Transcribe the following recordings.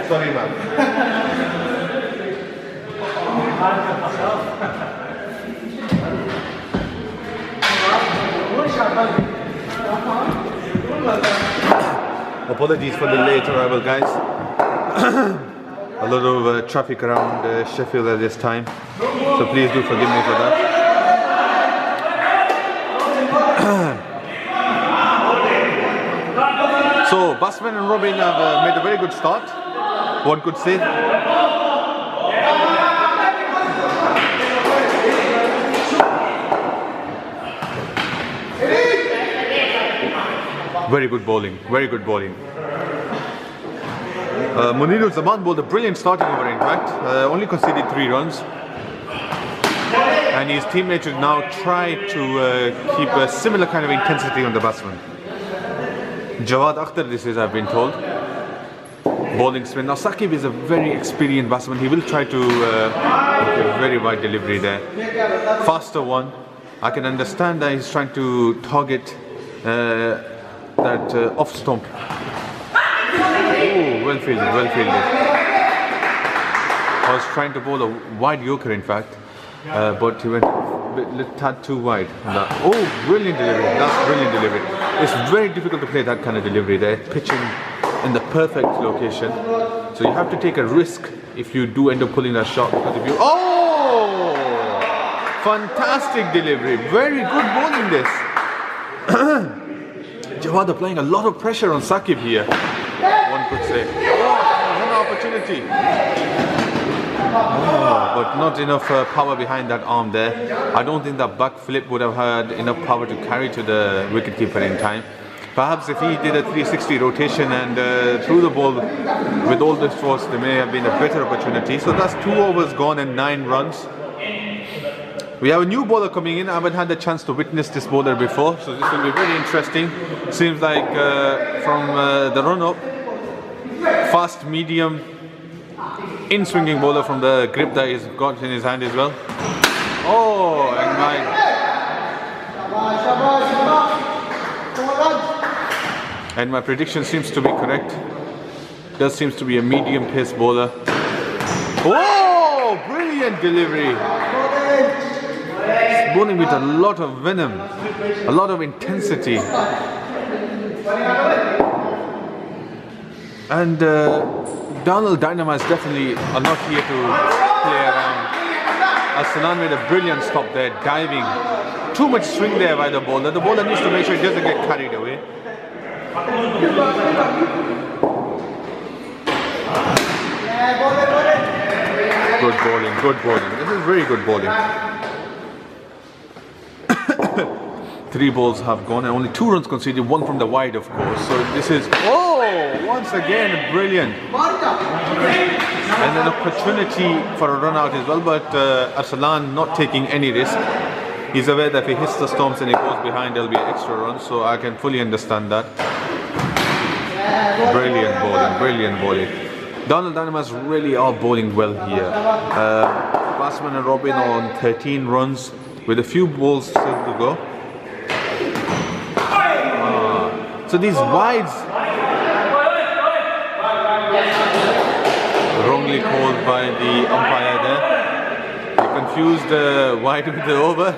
Sorry, man. Apologies for the late arrival, guys. A lot of traffic around Sheffield at this time, so please do forgive me for that. So Batsman and Robin have made a very good start, one could say. Very good bowling, very good bowling. Munirul Zaman bowled a brilliant starting over, in fact, only conceded 3 runs. And his teammates should now try to keep a similar kind of intensity on the batsman. Jawad Akhtar, this is, I've been told, bowling spin. Now Saqib is a very experienced batsman. He will try to okay, very wide delivery there. Faster one. I can understand that he's trying to target that off stump. Oh, well fielded, well fielded. I was trying to bowl a wide yorker, in fact, but he went a tad too wide. Oh, brilliant delivery. That's brilliant delivery. It's very difficult to play that kind of delivery there, pitching in the perfect location. So you have to take a risk if you do end up pulling that shot. Because if you, oh, fantastic delivery. Very good bowling this. Jawad applying a lot of pressure on Saqib here, one could say. Oh, one opportunity. Oh, but not enough power behind that arm there. I don't think that back flip would have had enough power to carry to the wicketkeeper in time. Perhaps if he did a 360 rotation and threw the ball with all this force, there may have been a better opportunity. So that's 2 overs gone and 9 runs. We have a new bowler coming in. I haven't had the chance to witness this bowler before, so this will be very interesting. Seems like from the run-up, Fast medium in swinging bowler from the grip that he's got in his hand as well. Oh, and my prediction seems to be correct. Does seems to be a medium pace bowler. Oh, brilliant delivery. He's bowling with a lot of venom, a lot of intensity. And Darnall Dynamites definitely are not here to play around. Arsalan made a brilliant stop there, diving. Too much swing there by the bowler. The bowler needs to make sure he doesn't get carried away. Good bowling, good bowling. This is very good bowling. 3 balls have gone and only 2 runs conceded, 1 from the wide, of course. So this is, once again, brilliant. And an opportunity for a run out as well, but Arsalan not taking any risk. He's aware that if he hits the stumps and he goes behind, there'll be an extra run, so I can fully understand that. Brilliant bowling, brilliant bowling. Darnall Dynamites really are bowling well here. Batsman and Robin on 13 runs with a few balls still to go. So these wides, wrongly called by the umpire there. He confused wide with the over.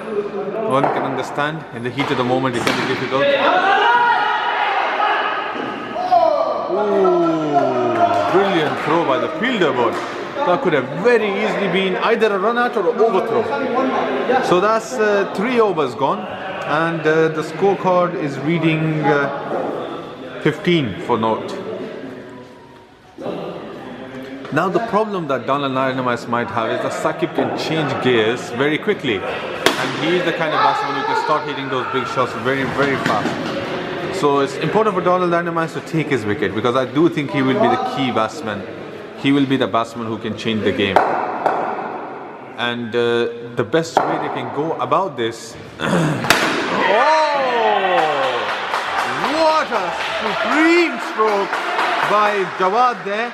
One can understand. In the heat of the moment, it can be difficult. Oh, brilliant throw by the fielder, but that could have very easily been either a run out or an overthrow. So that's 3 overs gone, and the scorecard is reading 15 for naught. Now the problem that Darnall Dynamites might have is that Saqib can change gears very quickly, and he is the kind of batsman who can start hitting those big shots very, very fast. So it's important for Darnall Dynamites to take his wicket, because I do think he will be the key batsman. He will be the batsman who can change the game. And the best way they can go about this... What a supreme stroke by Jawad there.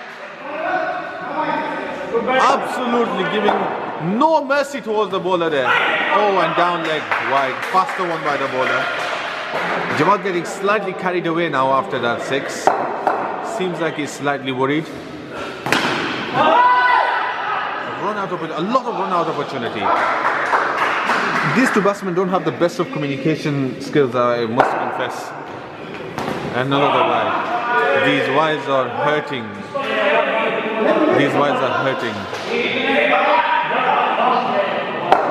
Absolutely giving no mercy towards the bowler there. Oh, and down leg wide. Faster one by the bowler. Jawad getting slightly carried away now after that 6. Seems like he's slightly worried. A lot of run out opportunity. These 2 batsmen don't have the best of communication skills, I must confess. And another wide. These wides are hurting. These wides are hurting.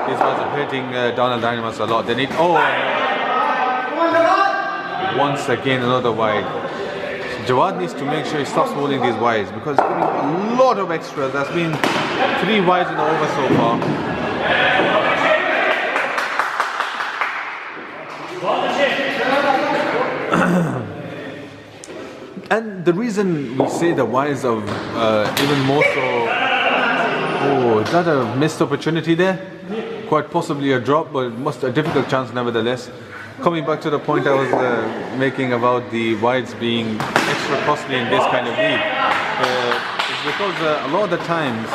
These wides are hurting Darnall Dynamites a lot. They need... once again another wide. So Jawad needs to make sure he stops bowling these wides, because he's giving a lot of extras. There's been 3 wides in the over so far. And the reason we say the wides of even more so... Oh, is that a missed opportunity there? Quite possibly a drop, but a difficult chance nevertheless. Coming back to the point I was making about the wides being extra costly in this kind of league, it's because a lot of the times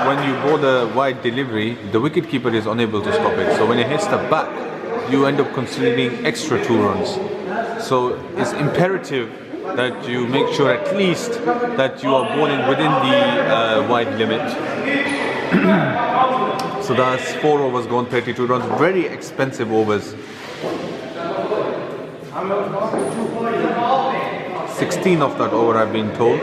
when you bowl a wide delivery, the wicketkeeper is unable to stop it. So when it hits the back, you end up conceding extra 2 runs. So it's imperative that you make sure at least that you are bowling within the wide limit. So that's 4 overs gone, 32 runs. Very expensive overs. 16 of that over, I've been told.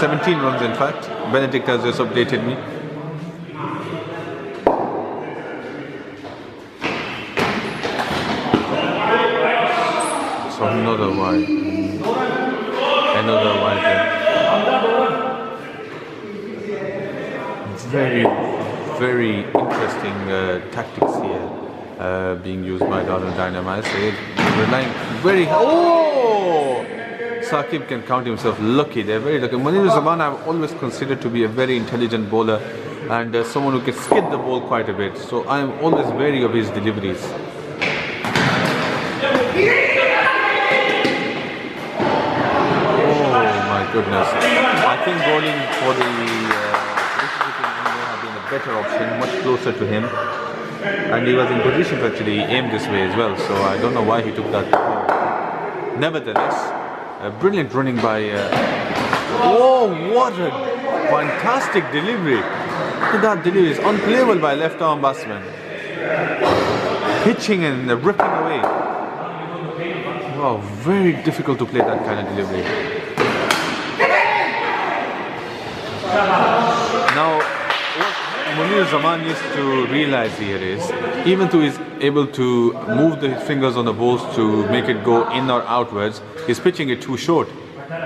17 runs in fact. Benedict has just updated me. So another wide. Another wide there. Very, very interesting tactics here being used by Darnall Dynamites. They're relying very... Saqib can count himself lucky. They're very lucky. Munir Zaman I've always considered to be a very intelligent bowler and someone who can skid the ball quite a bit. So I'm always wary of his deliveries. My goodness. I think bowling for the wicket-keeping may have been a better option, much closer to him. And he was in position to actually aim this way as well, so I don't know why he took that. Nevertheless, brilliant running by... oh, what a fantastic delivery. That delivery is unplayable by left-arm batsman. Pitching and ripping away. Wow, very difficult to play that kind of delivery. Now, what Munir Zaman needs to realize here is, even though he's able to move the fingers on the balls to make it go in or outwards, he's pitching it too short.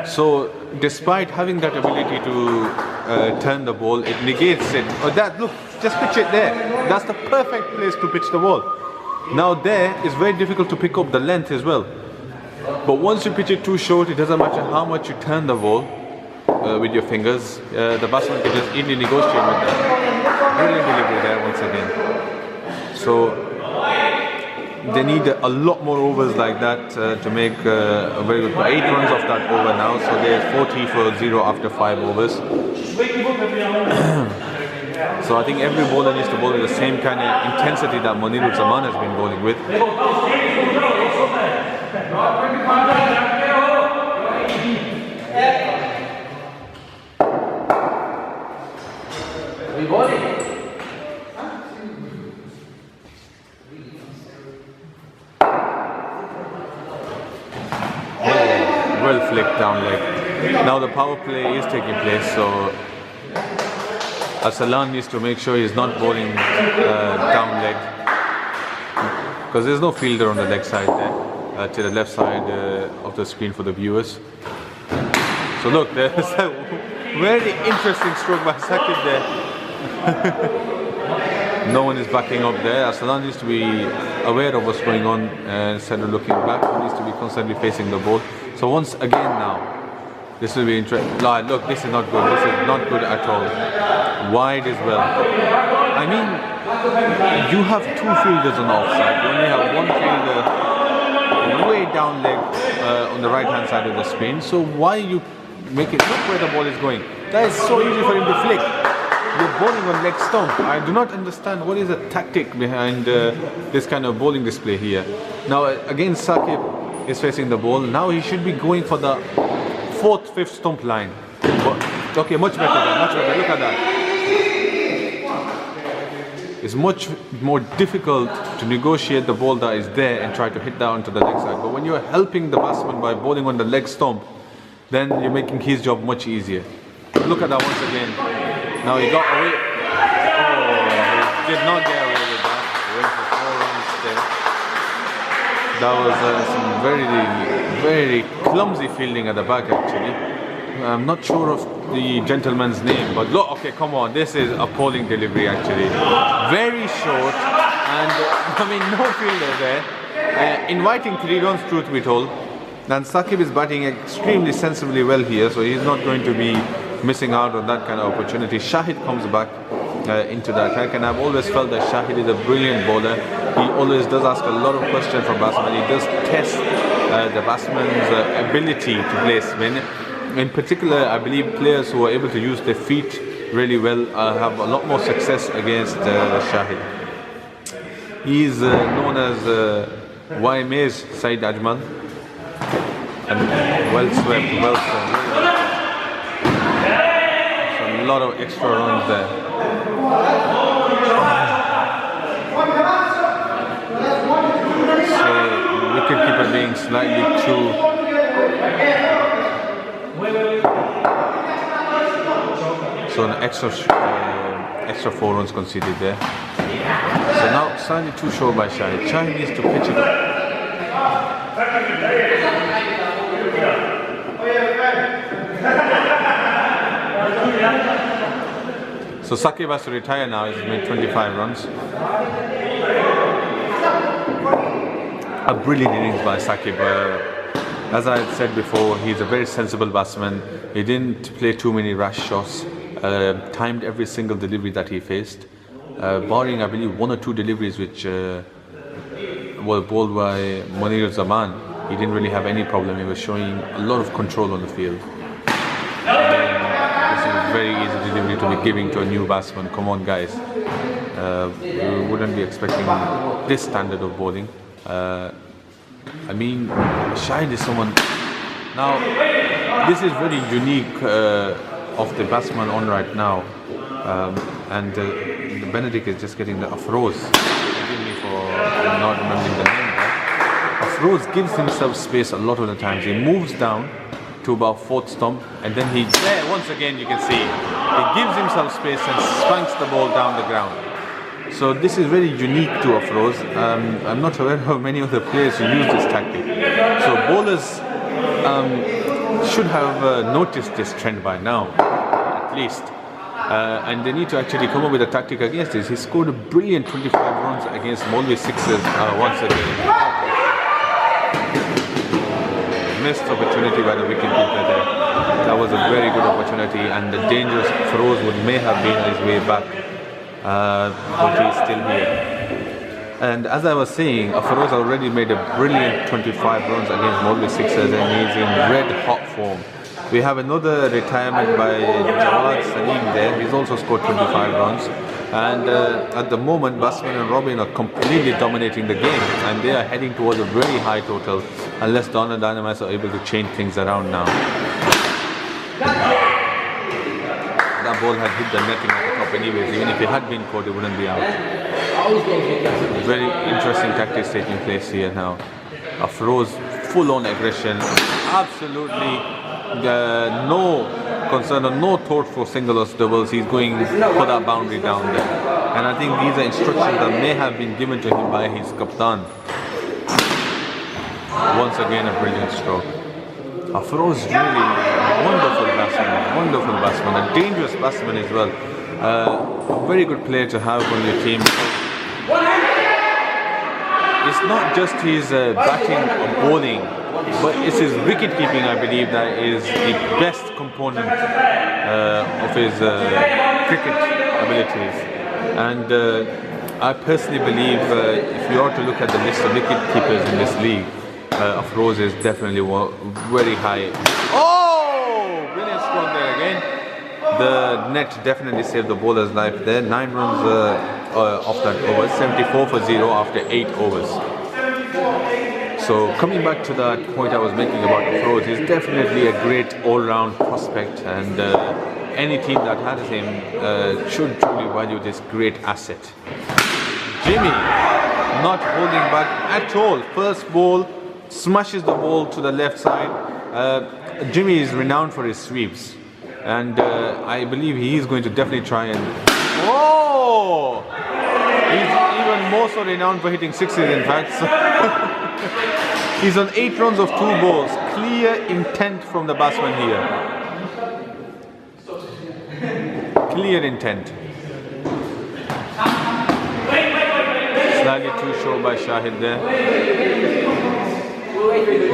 So, despite having that ability to turn the ball, it negates it. Oh, that, look, just pitch it there. That's the perfect place to pitch the ball. Now there, it's very difficult to pick up the length as well. But once you pitch it too short, it doesn't matter how much you turn the ball with your fingers, the batsman can just easily negotiate with that. Brilliant delivery there once again. So they need a lot more overs like that to make a very good play. 8 runs off that over now, so there's 40 for 0 after 5 overs. So I think every bowler needs to bowl with the same kind of intensity that Munir Zaman has been bowling with. Well flicked down leg. Now the power play is taking place, so Arsalan needs to make sure he's not bowling down leg, because there's no fielder on the leg side there, to the left side of the screen for the viewers. So look, there's a very interesting stroke by Sakib there. No one is backing up there. Arsalan needs to be aware of what's going on instead of looking back. He needs to be constantly facing the ball. So once again now, this will be interesting. Look, this is not good. This is not good at all. Wide as well. I mean, you have 2 fielders on the offside. You only have 1 fielder way down leg on the right hand side of the screen. So why you make it look where the ball is going? That is so easy for him to flick. You're bowling on leg stump. I do not understand what is the tactic behind this kind of bowling display here. Now again, Sakib is facing the ball. Now he should be going for the 4th, 5th stump line. But, okay, much better there, much better. Look at that. It's much more difficult to negotiate the ball that is there and try to hit that onto the leg side. But when you're helping the batsman by bowling on the leg stump, then you're making his job much easier. Look at that once again. Now he got away. Oh, he did not get away with that. He went for 4 runs there. That was some very clumsy fielding at the back actually. I'm not sure of the gentleman's name, but look, okay, come on, this is appalling delivery actually. Very short, and I mean, no fielder there. Inviting 3 runs, truth be told. And Sakib is batting extremely sensibly well here, so he's not going to be missing out on that kind of opportunity. Shahid comes back into the attack, and I've always felt that Shahid is a brilliant bowler. He always does ask a lot of questions from batsmen. He does test the batsman's ability to play spin. In particular, I believe players who are able to use their feet really well have a lot more success against Shahid. He is known as YMA's Saeed Ajmal, and well swept, well swept. So a lot of extra runs there. So wicketkeeper being slightly too. So an extra 4 runs conceded there. So now slightly too short by Shahid. Shahid needs to pitch it up. So Sakib has to retire now. He's made 25 runs. A brilliant innings by Sakib. As I had said before, he's a very sensible batsman. He didn't play too many rash shots. Timed every single delivery that he faced, barring I believe 1 or 2 deliveries which was bowled by Munir Zaman, he didn't really have any problem. He was showing a lot of control on the field. This is very easy delivery to be giving to a new batsman. Come on, guys. We wouldn't be expecting this standard of bowling. I mean, Shahid is someone. Now, this is very unique of the batsman on right now. And Benedict is just getting the Afroz. Forgive me for not remembering the name there. Afroz gives himself space a lot of the times. He moves down to about 4th stump, and then there once again you can see he gives himself space and spanks the ball down the ground. So this is very unique to Afroz. I'm not aware of many other players who use this tactic. So bowlers should have noticed this trend by now, at least. And they need to actually come up with a tactic against this. He scored a brilliant 25 runs against Molvi Sixers once again. Missed opportunity by the wicketkeeper there. That was a very good opportunity, and the dangerous Feroz may have been on his way back, but he's still here. And as I was saying, Feroz already made a brilliant 25 runs against Molvi Sixers, and he's in red hot form. We have another retirement by Jawad Salim there. He's also scored 25 runs. And at the moment, Batsman and Robin are completely dominating the game, and they are heading towards a very high total, unless Darnall Dynamites are able to change things around now. That ball had hit the netting at the top anyways. Even if it had been caught, it wouldn't be out. Very interesting tactics taking place here now. Afroz, full-on aggression, absolutely no concern or no thought for single or doubles. He's going for that boundary down there, and I think these are instructions that may have been given to him by his captain. Once again, a brilliant stroke. Afroz really wonderful batsman, a dangerous batsman as well. A very good player to have on your team. It's not just his batting or bowling, but it's his wicket keeping, I believe, that is the best component of his cricket abilities. And I personally believe if you are to look at the list of wicket keepers in this league, Afroz is definitely very high. Oh! Brilliant stroke there again. The net definitely saved the bowler's life there. 9 runs off that over, 74 for 0 after 8 overs. So coming back to that point I was making about Afroz, he's definitely a great all-round prospect, and any team that has him should truly value this great asset. Jimmy, not holding back at all. First ball, smashes the ball to the left side. Jimmy is renowned for his sweeps, and I believe he is going to definitely try and... Oh! He's even more so renowned for hitting sixes, in fact. So he's on 8 runs of 2 balls. Clear intent from the batsman here. Clear intent. Slightly too short by Shahid there.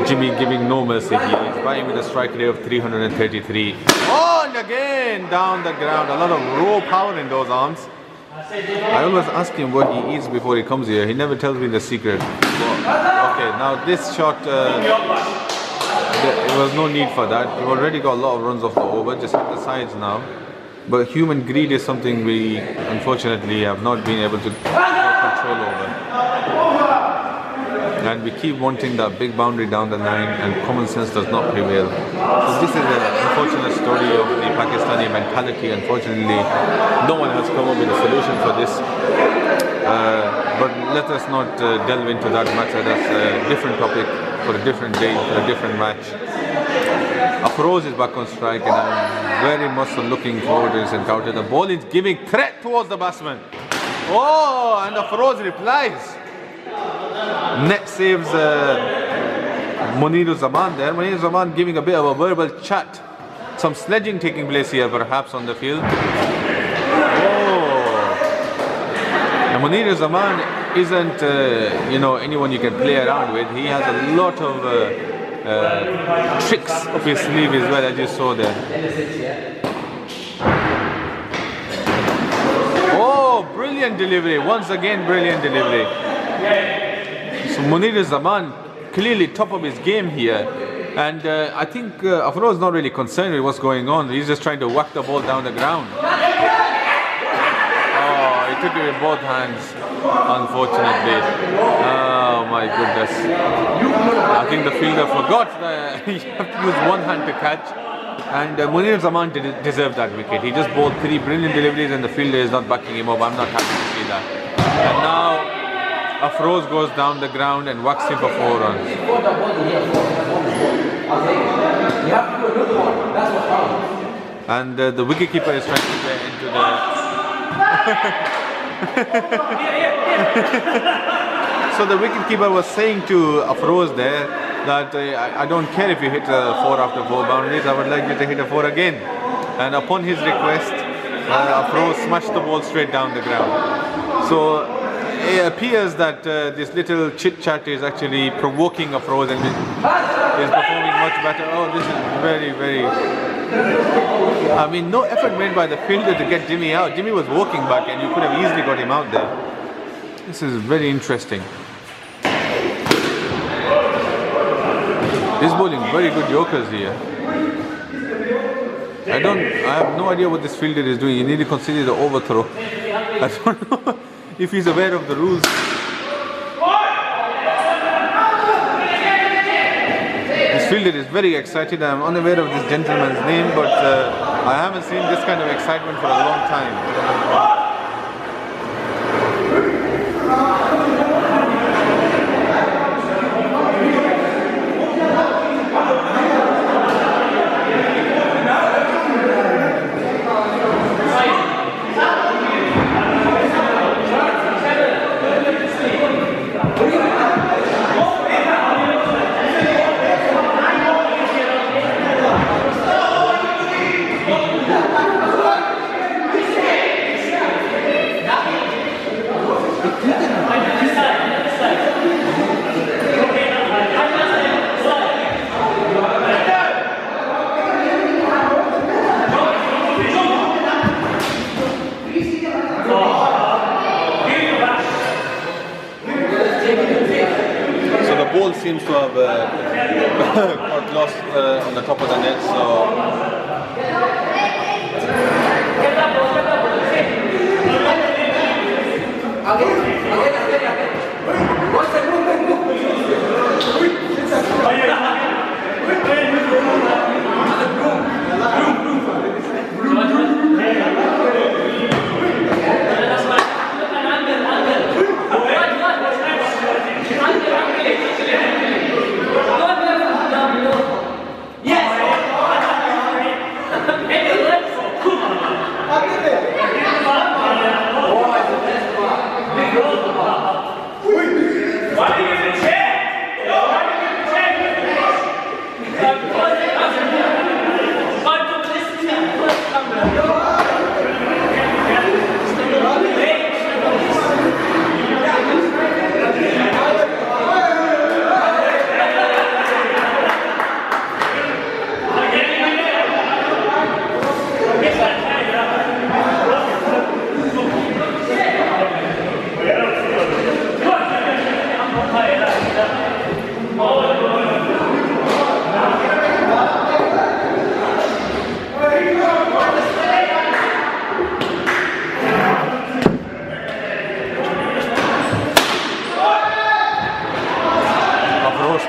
Jimmy giving no mercy here. He's batting with a strike rate of 333. Oh, and again down the ground. A lot of raw power in those arms. I always ask him what he eats before he comes here. He never tells me the secret. Well, okay, now this shot, there was no need for that. We've already got a lot of runs off the over. Just hit the sides now. But human greed is something we unfortunately have not been able to control over. And we keep wanting that big boundary down the line, and common sense does not prevail. So this is an unfortunate story of the Pakistani mentality. Unfortunately, no one has come up with a solution for this. But let us not delve into that matter. That's a different topic for a different day, for a different match. Afroz is back on strike, and I'm very much looking forward to this encounter. The ball is giving threat towards the batsman. Oh, and Afroz replies. Net saves Munir Zaman there. Munir Zaman giving a bit of a verbal chat. Some sledging taking place here perhaps on the field. Oh. And Munir Zaman isn't anyone you can play around with. He has a lot of tricks up his sleeve as well, as you saw there. Oh, brilliant delivery. Once again, brilliant delivery. So Munir Zaman clearly top of his game here. And I think Afroz is not really concerned with what's going on. He's just trying to whack the ball down the ground. Oh, he took it with both hands, unfortunately. Oh my goodness. I think the fielder forgot that you have to use one hand to catch. And Munir Zaman deserved that wicket. He just bowled 3 brilliant deliveries and the fielder is not backing him up. I'm not happy to see that. And now Afroz goes down the ground and whacks him for 4 runs. And the wicketkeeper is trying to get into the... So the wicketkeeper was saying to Afroz there that I don't care if you hit 4 after 4 boundaries, I would like you to hit a 4 again. And upon his request, Afroz smashed the ball straight down the ground. So it appears that this little chit chat is actually provoking Afroz and is performing much better. Oh, this is very, very... I mean, no effort made by the fielder to get Jimmy out. Jimmy was walking back and you could have easily got him out there. This is very interesting. He's bowling very good Yorkers here. I have no idea what this fielder is doing. You need to consider the overthrow. I don't know if he's aware of the rules. This fielder is very excited. I'm unaware of this gentleman's name, but I haven't seen this kind of excitement for a long time. Seems to have got lost on the top of the net, so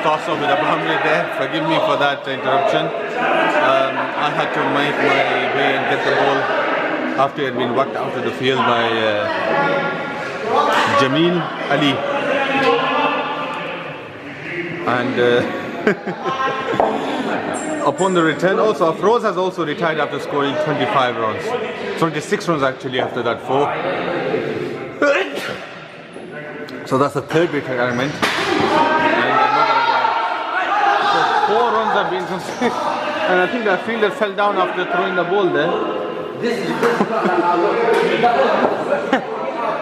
toss off with a boundary there. Forgive me for that interruption. I had to make my way and get the ball after it had been whacked out of the field by Jamil Ali. And upon the return, also Afroz has also retired after scoring 25 runs. 26 runs actually after that 4. So that's the 3rd retirement. So 4 runs have been conceded. And I think the fielder fell down after throwing the ball there.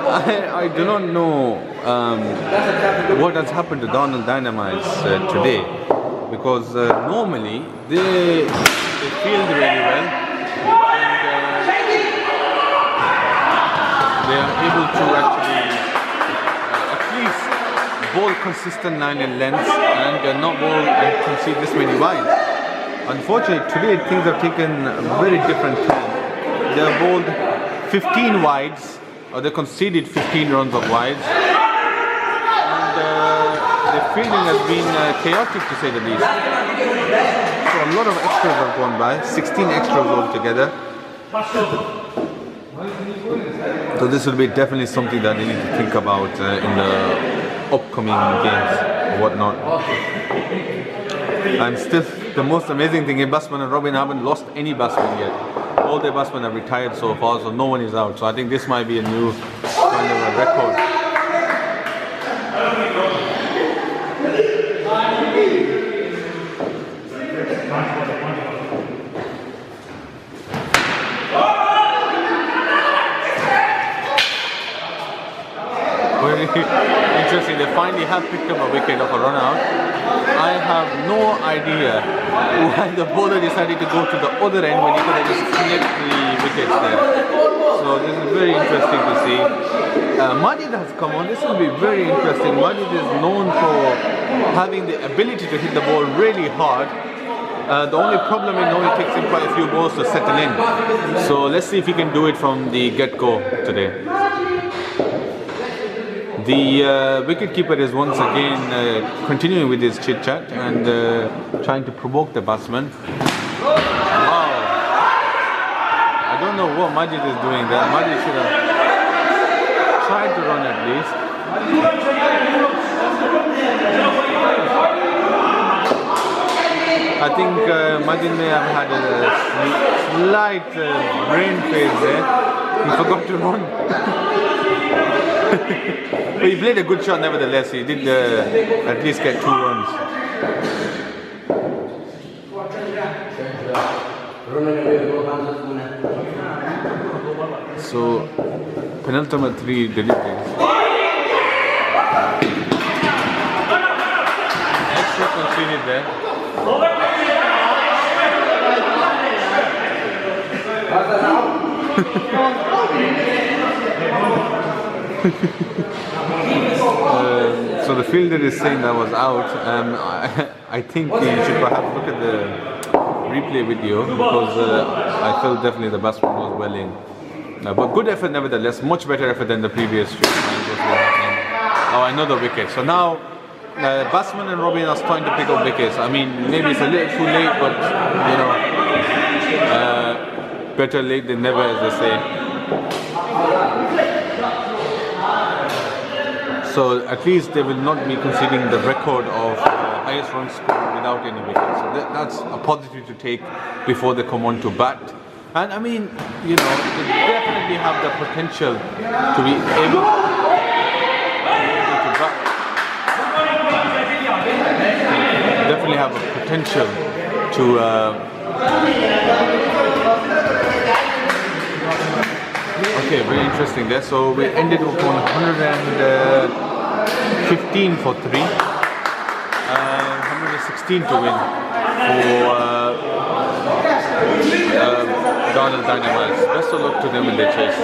I do not know what has happened to Darnall Dynamites today, because normally they field really well and they are able to actually at least bowl consistent line and length and not bowl and concede this many wides. Unfortunately, today things have taken a very different turn. They have bowled 15 wides, or they conceded 15 runs of wides, and the fielding has been chaotic to say the least. So a lot of extras have gone by, 16 extras altogether. So this will be definitely something that they need to think about in the upcoming games or whatnot. And still, the most amazing thing is Batsman and Robin haven't lost any batsmen yet. All their batsmen have retired so far, so no one is out. So I think this might be a new kind of a record. Interesting, they finally have picked up a wicket of a run out. I have no idea why the bowler decided to go to the other end when he could have just clipped the wickets there. So this is very interesting to see. Majid has come on, this will be very interesting. Majid is known for having the ability to hit the ball really hard. The only problem is now it takes him quite a few balls to settle in. So let's see if he can do it from the get-go today. The wicketkeeper is once again continuing with his chit-chat and trying to provoke the batsman. Wow! I don't know what Majid is doing there. Majid should have tried to run at least. I think Majid may have had a slight brain phase there. He forgot to run. But he played a good shot nevertheless. He did at least get 2 runs. So, penultimate 3 deliveries. Extra conceded there. So the fielder is saying that was out. I think you should perhaps look at the replay video because I felt definitely the batsman was well in. But good effort nevertheless, much better effort than the previous few times. Oh, another wicket. So now Batsman and Robin are starting to pick up wickets. I mean, maybe it's a little too late, but you know, better late than never, as they say. So at least they will not be conceding the record of highest run scored without any wickets. So that's a positive to take before they come on to bat. And I mean, you know, they definitely have the potential to be able to bat. Definitely have a potential to okay, very interesting there. So we ended up on 115 for 3, 116 to win for Darnall Dynamites. Best of luck to them in their chase.